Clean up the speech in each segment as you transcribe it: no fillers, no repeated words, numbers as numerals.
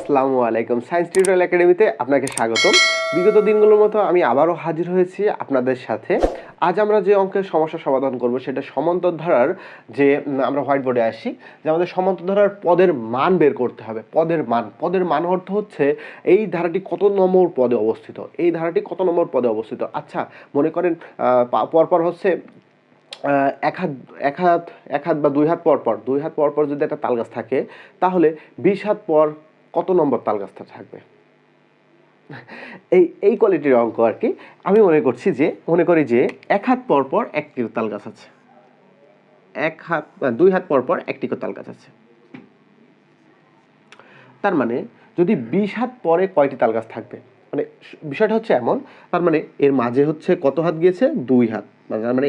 আসসালামু আলাইকুম। Science tutorial একাডেমিতে আপনাকে স্বাগতম। বিগত দিনগুলোর মতো আমি আবারও হাজির হয়েছি আপনাদের সাথে। আজ আমরা যে অঙ্কের সমস্যা সমাধান করব সেটা সমান্তরধারার যে আমরা হোয়াইট বোর্ডে আসি যে আমাদের সমান্তরধারার পদের মান বের করতে হবে। পদের মান অর্থ হচ্ছে এই ধারাটি কত নম্বর পদে অবস্থিত, এই ধারাটি কত নম্বর পদে অবস্থিত। আচ্ছা, মনে করেন পরপর হচ্ছে এক হাত বা দুই হাত পর যদি একটা তাল গাছ থাকে, তাহলে 20 হাত পর কত নম্বর তাল গাছটা থাকবে। এই কোয়ালিটির অঙ্ক আর কি। আমি মনে করি যে এক হাত পর পর একটি তাল গাছ আছে, দুই হাত পর পর একটি তাল গাছ আছে। তার মানে যদি 20 হাত পরে কয়টি তাল গাছ থাকবে, মানে বিষয়টা হচ্ছে এমন। তার মানে এর মাঝে হচ্ছে কত হাত গিয়েছে, 2 হাত। তার মানে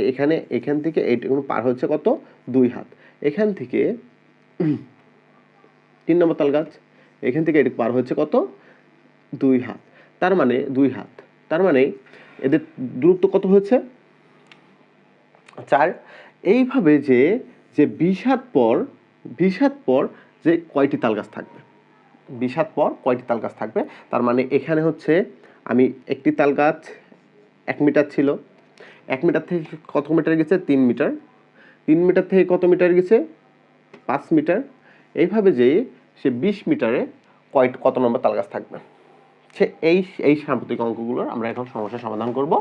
এখান থেকে এইটুকু পার হচ্ছে কত, 2 হাত। এখান থেকে 3 নম্বর তাল গাছ, এখান থেকে এটুকু পার হচ্ছে কত, 2 হাত। তার মানে 2 হাত, তার মানে এদের দূরত্ব কত হয়েছে, 4। এইভাবে যে 20 হাত পর যে কয়টি তাল গাছ থাকবে, 20 হাত পর কয়টি তাল গাছ থাকবে। তার মানে এখানে হচ্ছে আমি একটি তাল গাছ 1 মিটার ছিল, 1 মিটার থেকে কত মিটার গেছে, 3 মিটার। 3 মিটার থেকে কত মিটার গেছে, 5 মিটার। এইভাবে যে সে 20 মিটারে কত নম্বর তাল গাছ থাকবে। সে এই সাম্প্রতিক অঙ্কগুলোর আমরা এখন সমস্যা সমাধান করব।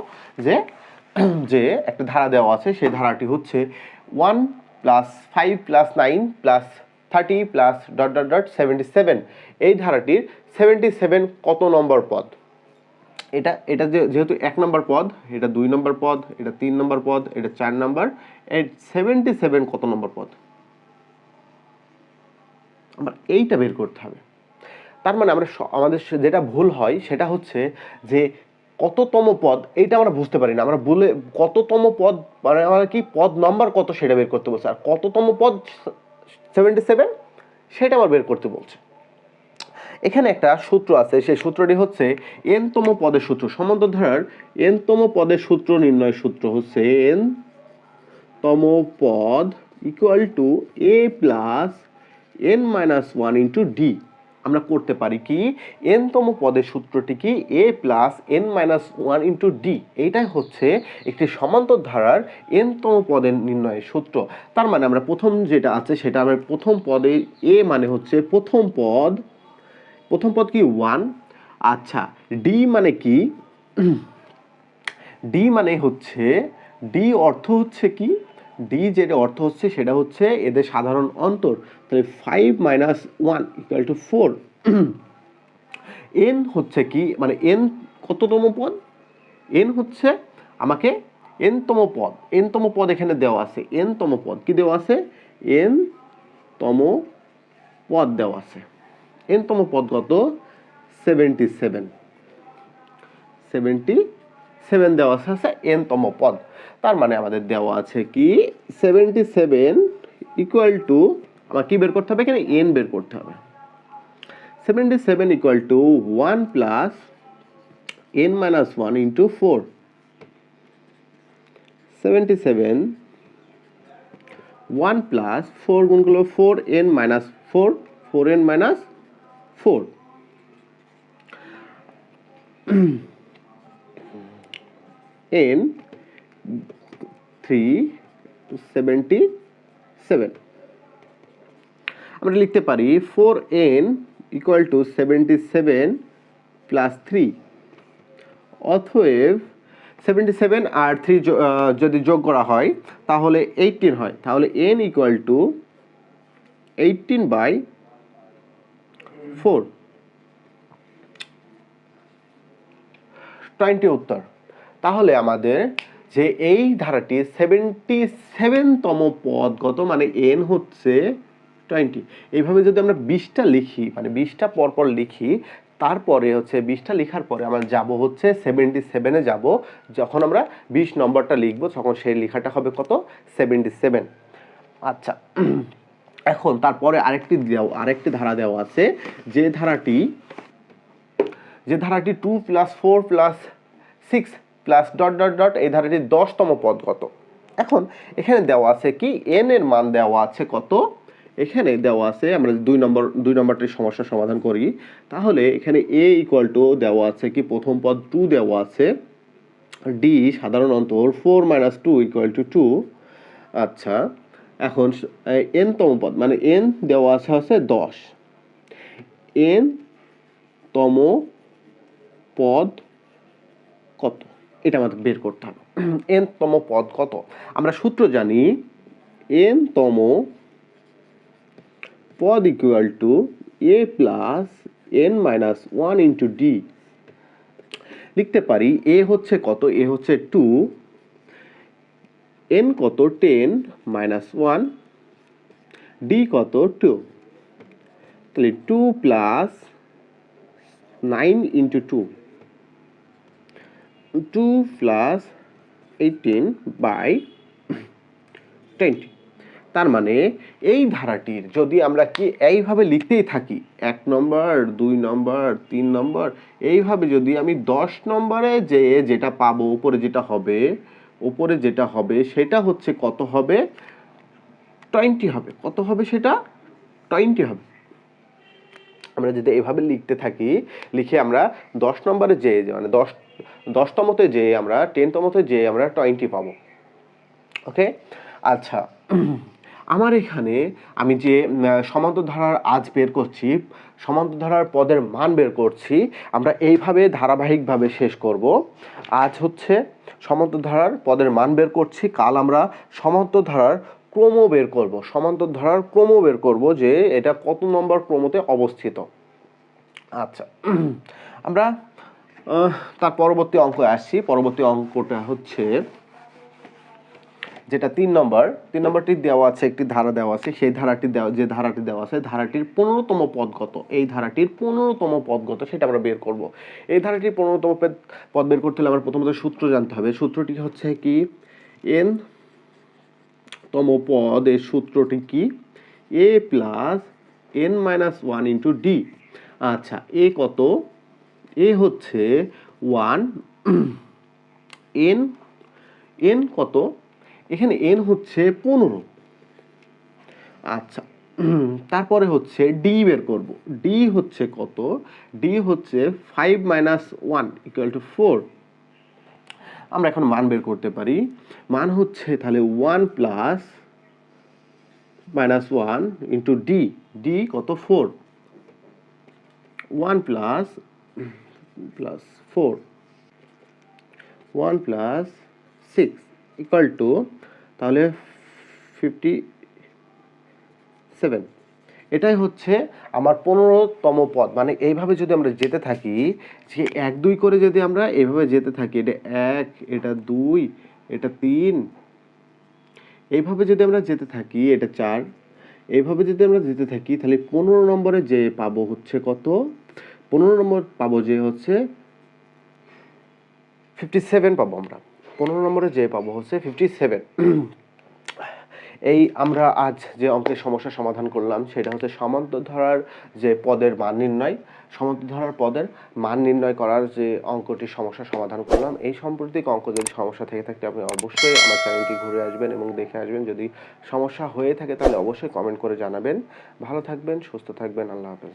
যে একটা ধারা দেওয়া আছে, সেই ধারাটি হচ্ছে 1 + 5 + 9 + 30 + ... 77। এই ধারাটির 77 কত নম্বর পদ। এটা যেহেতু 1 নম্বর পদ, এটা 2 নম্বর পদ, এটা 3 নম্বর পদ, এটা 4 নম্বর, এই 77 কত নম্বর পদ, আমরা এইটা বের করতে হবে। তার মানে আমাদের যেটা ভুল হয় সেটা হচ্ছে যে কততম পদ, এইটা আমরা বুঝতে পারি না। আমরা বলে কততম পদ মানে আমরা কি পদ নাম্বার কত সেটা বের করতে বলছে, আর কততম পদ 77 সেটা আবার বের করতে বলছে। এখানে একটা সূত্র আছে, সেই সূত্রটি হচ্ছে n তম পদের সূত্র। সমান্তরধারার n তম পদের সূত্র নির্ণয় সূত্র হচ্ছে n তম পদ = a + n - 1 * d। আমরা করতে পারি কি, n তম পদের সূত্রটি কি a + n - 1 * d। এইটাই হচ্ছে একটি সমান্তরধারার n তম পদের নির্ণয়ের সূত্র। তার মানে আমরা প্রথম যেটা আছে সেটা আমরা প্রথম পদে a মানে হচ্ছে প্রথম পদ কি 1। আচ্ছা, d মানে কি, d মানে হচ্ছে, d অর্থ হচ্ছে কি, d যেটা অর্থ হচ্ছে সেটা হচ্ছে এদের সাধারণ অন্তর। তাহলে 5 - 1 = 4। n হচ্ছে কি, মানে n কততম পদ, n হচ্ছে আমাকে n তম পদ এখানে দেওয়া আছে। n তম পদ কি দেওয়া আছে, n তম পদ দেওয়া আছে। n তম পদ কত, 77 দেওয়া আছে n তম পদ। তার মানে আমাদের দেওয়া আছে কি 77 = আমার কি বের করতে হবে, এখানে n বের করতে হবে। 77 = 1 + n - 1 * 4। 77 1 + 4 গুণ করলে 4n - 4, 4n - 4। n 377 আমরা লিখতে পারি 4n = 77 + 3। অতএব 77 আর 3 যদি যোগ করা হয় তাহলে 18 হয়। তাহলে n = 18/4, 20 উত্তর। তাহলে আমাদের যে এই ধারাটি 77 তম পদ কত, মানে n হচ্ছে 20। এইভাবে যদি আমরা 20টা লিখি, মানে 20টা পরপর লিখি, তারপরে হচ্ছে 20টা লেখার পরে আমরা যাব হচ্ছে 77-এ যাব। যখন আমরা 20 নম্বরটা লিখবো তখন সেই লেখাটা হবে কত, 77। আচ্ছা, এখন তারপরে আরেকটি ধারা দেওয়া আছে, যে ধারাটি 2 + 4 + 6 + ... এই ধারাটির 10তম পদ কত। এখন এখানে দেওয়া আছে কি n এর মান দেওয়া আছে কত, এখানে দেওয়া আছে, আমরা দুই নম্বরটির সমস্যার সমাধান করি, তাহলে এখানে a ইকুয়াল টু দেওয়া আছে কি, প্রথম পদ 2 দেওয়া আছে, d সাধারণ অন্তর 4 মাইনাস 2 ইকুয়াল টু 2। আচ্ছা, এখন n তম পদ মানে n দেওয়া আছে হচ্ছে 10, n তম পদ কত এটা আমাদের বের করতে হবে। n তম পদ কত, আমরা সূত্র জানি, n তম পদ equal to a plus n minus 1 into d। লিখতে পারি a হচ্ছে কত, a হচ্ছে 2, n কত 10 মাইনাস 1, d কত 2, তাহলে 2 প্লাস 9 ইন্টু 2, 2 প্লাস 18 বাই 20। তার মানে এই ধারাটির যদি আমরা কি এইভাবে লিখতেই থাকি, 1 নম্বর 2 নম্বর 3 নম্বর, এইভাবে যদি আমি 10 নম্বরে যে যেটা পাবো, উপরে যেটা হবে সেটা হচ্ছে কত হবে, 20 হবে। কত হবে সেটা, 20 হবে। আমরা যদি এইভাবে লিখতে থাকি, লিখে আমরা 10 নম্বরে যে মানে 10তমতে যে আমরা 10তমতে যে আমরা 20 পাবো। ওকে, আচ্ছা, আমার এখানে আমি যে সমান্তর ধারার আজ বের করছি, সমান্তর ধারার পদের মান বের করছি, আমরা এইভাবে ধারাবাহিকভাবে শেষ করব। আজ হচ্ছে সমান্তর ধারার পদের মান বের করছি, কাল আমরা সমান্তর ধারার ক্রম বের করব, সমান্তর ধারার ক্রম বের করব যে এটা কত নম্বর ক্রমতে অবস্থিত। আচ্ছা, আমরা তার পরবর্তী অঙ্ক আসছি। পরবর্তী অঙ্কটা হচ্ছে যেটা 3 নম্বরটি দেওয়া আছে, একটি ধারা দেওয়া আছে, সেই ধারাটি দেওয়া আছে, ধারাটির 15তম পদ কত, এই ধারাটির 15তম পদ কত সেটা আমরা বের করব। এই ধারাটির 15তম পদ বের করতে হলে আমার প্রথমত সূত্র জানতে হবে। সূত্রটি হচ্ছে কি, n তম পদ এর সূত্রটি কি, a plus n minus 1 into d। আচ্ছা, a কত, a হচ্ছে 1, n কত, এখানে n হচ্ছে 15। আচ্ছা, তারপরে হচ্ছে d বের করব। d হচ্ছে কত, d হচ্ছে 5 মাইনাস 1 ইকুয়াল টু 4। আমরা এখন মান বের করতে পারি। মান হচ্ছে তাহলে 1 plus minus 1 into d, d কত 4, 1 প্লাস 4, 1 প্লাস 6 ইকুয়াল টু তাহলে 57। এটাই হচ্ছে আমার 15তম পদ। মানে এইভাবে যদি আমরা যেতে থাকি, যে 1 2 করে যদি আমরা এইভাবে যেতে থাকি, এটা 1, এটা 2, এটা 3, এইভাবে যদি আমরা যেতে থাকি, এটা 4, এইভাবে যদি আমরা যেতে থাকি, তাহলে 15 নম্বরে যে পাবো হচ্ছে কত, 15 নম্বর পাবো যে হচ্ছে 57 পাবো আমরা। 15 নম্বরে যে পাবো হচ্ছে 57। এই আমরা আজ যে অঙ্কের সমস্যার সমাধান করলাম সেটা হচ্ছে সমান্তর ধারার যে পদের মান নির্ণয়, সমান্তর ধারার পদের মান নির্ণয় করার যে অঙ্কটির সমস্যার সমাধান করলাম। এই সাম্প্রতিক অঙ্ক যদি সমস্যা থেকে থাকে আপনি অবশ্যই আমার চ্যানেলটি ঘুরে আসবেন এবং দেখে আসবেন। যদি সমস্যা হয়ে থাকে তাহলে অবশ্যই কমেন্ট করে জানাবেন। ভালো থাকবেন, সুস্থ থাকবেন, আল্লাহ হাফেজ।